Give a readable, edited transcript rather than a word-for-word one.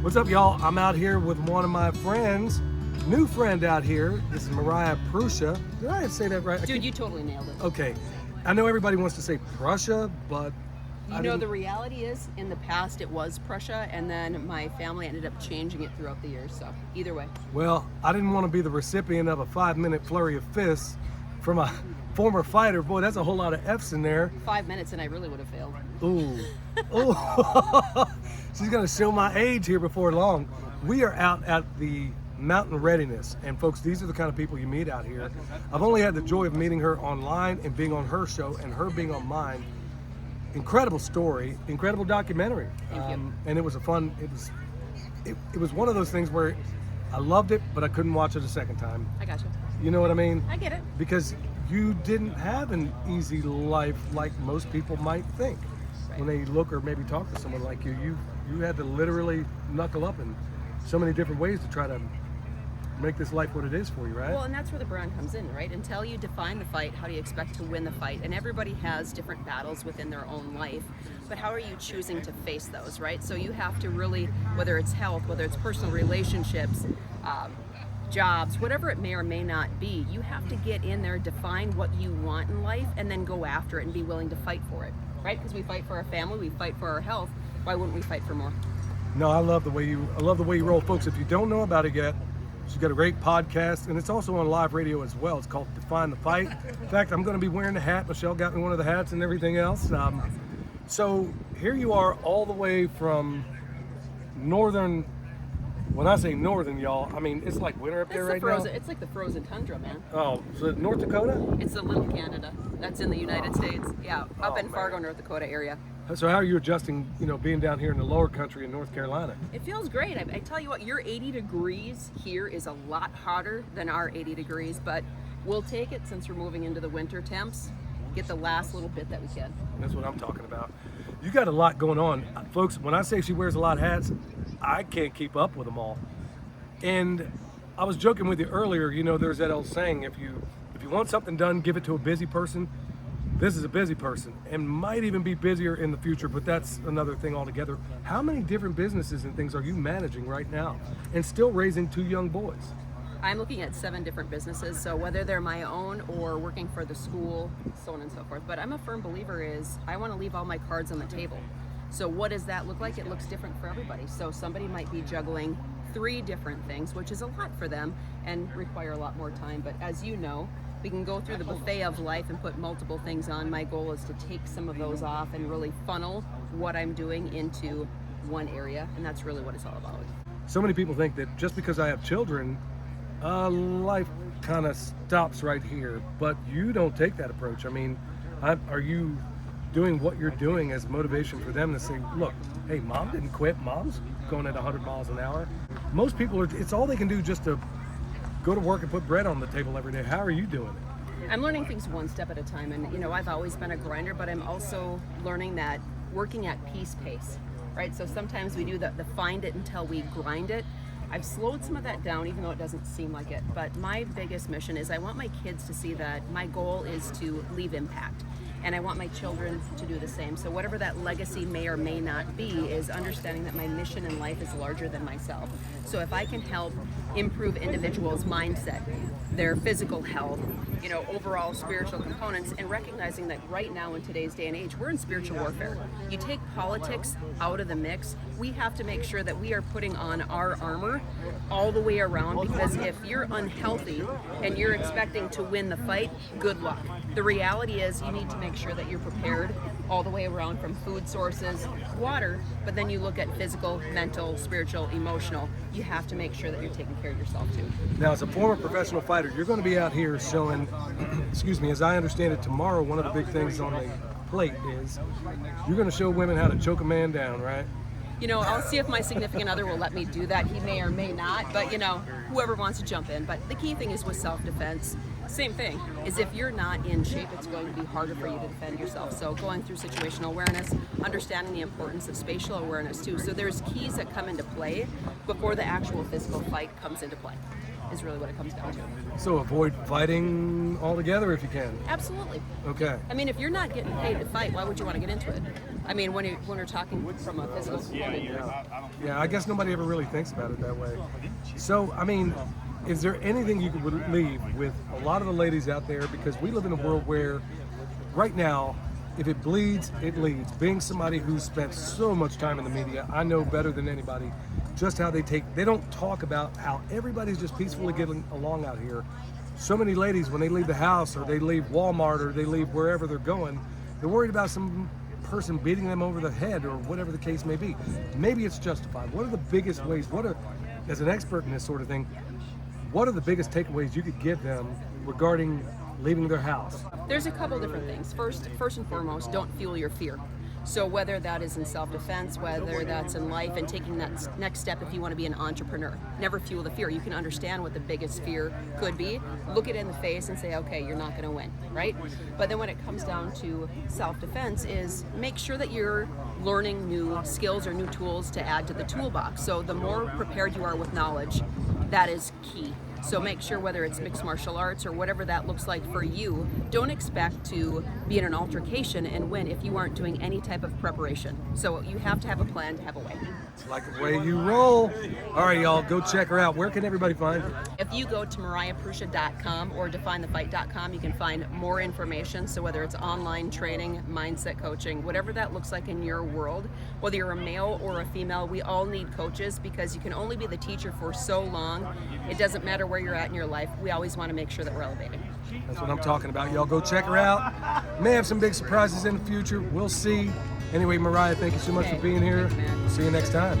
What's up, y'all? I'm out here with one of my friends, new friend out here. This is Mariah, Prussia. Did I say that right? Dude, you totally nailed it. Okay. I know everybody wants to say Prussia, but You know, the reality is, in the past it was Prussia, and then my family ended up changing it throughout the years, so either way. well, I didn't want to be the recipient of a 5-minute flurry of fists from a former fighter. Boy, that's a whole lot of F's in there. 5 minutes and I really would have failed. Ooh. Ooh. She's going to show my age here before long. We are out at the Mountain Readiness. And folks, these are the kind of people you meet out here. I've only had the joy of meeting her online and being on her show and her being on mine. Incredible story, incredible documentary. Thank you. And it was a fun, it was one of those things where I loved it, but I couldn't watch it a second time. I got you. You know what I mean? I get it. Because you didn't have an easy life like most people might think. Right. When they look or maybe talk to someone like you had to literally knuckle up in so many different ways to try to make this life what it is for you, right? Well, and that's where the brand comes in, right? Until you define the fight, how do you expect to win the fight? And everybody has different battles within their own life, but how are you choosing to face those, right? So you have to really, whether it's health, whether it's personal relationships, jobs, whatever it may or may not be, you have to get in there, define what you want in life, and then go after it and be willing to fight for it, right? Because we fight for our family, we fight for our health. Why wouldn't we fight for more? No, I love the way you roll, folks. If you don't know about it yet, she's got a great podcast, and it's also on live radio as well. It's called Define the Fight. In fact, I'm going to be wearing the hat. Michelle got me one of the hats and everything else. So here you are, all the way from northern. When I say northern, y'all, I mean it's like winter up there right now. It's like the frozen tundra, man. Oh, is it North Dakota? It's a little Canada. That's in the United States. Yeah, up in man. Fargo, North Dakota area. So how are you adjusting, being down here in the lower country in North Carolina? It feels great. I tell you what, your 80 degrees here is a lot hotter than our 80 degrees, but we'll take it since we're moving into the winter temps. Get the last little bit that we can. That's what I'm talking about. You got a lot going on. Folks, when I say she wears a lot of hats, I can't keep up with them all. And I was joking with you earlier, there's that old saying, if you want something done, give it to a busy person. This is a busy person and might even be busier in the future, but that's another thing altogether. How many different businesses and things are you managing right now and still raising 2 young boys? I'm looking at 7 different businesses, so whether they're my own or working for the school, so on and so forth. But I'm a firm believer is I want to leave all my cards on the table. So what does that look like? It looks different for everybody. So somebody might be juggling 3 different things, which is a lot for them and require a lot more time. But as you know, we can go through the buffet of life and put multiple things on. My goal is to take some of those off and really funnel what I'm doing into one area, and that's really what it's all about. So many people think that just because I have children, life kind of stops right here, but you don't take that approach. I mean, are you doing what you're doing as motivation for them to say, look, hey, mom didn't quit, mom's going at 100 miles an hour. Most people it's all they can do just to go to work and put bread on the table every day. How are you doing it? I'm learning things one step at a time, and I've always been a grinder, but I'm also learning that working at peace pace, right? So sometimes we do the find it until we grind it. I've slowed some of that down, even though it doesn't seem like it, but my biggest mission is I want my kids to see that my goal is to leave impact. And I want my children to do the same. So whatever that legacy may or may not be is understanding that my mission in life is larger than myself. So if I can help improve individuals' mindset, their physical health, overall spiritual components, and recognizing that right now in today's day and age, we're in spiritual warfare. You take politics out of the mix, we have to make sure that we are putting on our armor all the way around, because if you're unhealthy and you're expecting to win the fight, good luck. The reality is you need to make sure that you're prepared all the way around, from food sources, water, but then you look at physical, mental, spiritual, emotional. You have to make sure that you're taking care of yourself too. Now, as a former professional fighter, you're going to be out here showing, excuse me, as I understand it, tomorrow one of the big things on the plate is you're going to show women how to choke a man down, right? I'll see if my significant other will let me do that. He may or may not, but whoever wants to jump in. But the key thing is with self-defense, same thing, is if you're not in shape, it's going to be harder for you to defend yourself. So going through situational awareness, understanding the importance of spatial awareness too. So there's keys that come into play before the actual physical fight comes into play. is really what it comes down to. So avoid fighting altogether if you can. Absolutely. Okay. I mean, if you're not getting paid to fight, why would you want to get into it? I mean, when we're talking from a physical standpoint. Yeah, I guess nobody ever really thinks about it that way. So, I mean, is there anything you could leave with a lot of the ladies out there? Because we live in a world where, right now, if it bleeds, it leads. Being somebody who's spent so much time in the media, I know better than anybody just how they don't talk about how everybody's just peacefully getting along out here. So many ladies, when they leave the house or they leave Walmart or they leave wherever they're going, they're worried about some person beating them over the head or whatever the case may be. Maybe it's justified. What are the biggest ways, as an expert in this sort of thing, what are the biggest takeaways you could give them regarding leaving their house? There's a couple different things. First and foremost, don't fuel your fear. So whether that is in self-defense, whether that's in life, and taking that next step if you want to be an entrepreneur, never fuel the fear. You can understand what the biggest fear could be, look it in the face and say, okay, you're not going to win, right? But then when it comes down to self-defense is make sure that you're learning new skills or new tools to add to the toolbox. So the more prepared you are with knowledge, that is key. So make sure whether it's mixed martial arts or whatever that looks like for you, don't expect to be in an altercation and win if you aren't doing any type of preparation. So you have to have a plan to have a way. It's like the way you roll. All right, y'all, go check her out. Where can everybody find her? If you go to mariahprusia.com or definethefight.com, you can find more information. So whether it's online training, mindset coaching, whatever that looks like in your world, whether you're a male or a female, we all need coaches because you can only be the teacher for so long. It doesn't matter where you're at in your life. We always want to make sure that we're elevating. That's what I'm talking about. Y'all go check her out. May have some big surprises in the future. We'll see. Anyway, Mariah, thank you so much for being here. Thanks, man. See you next time.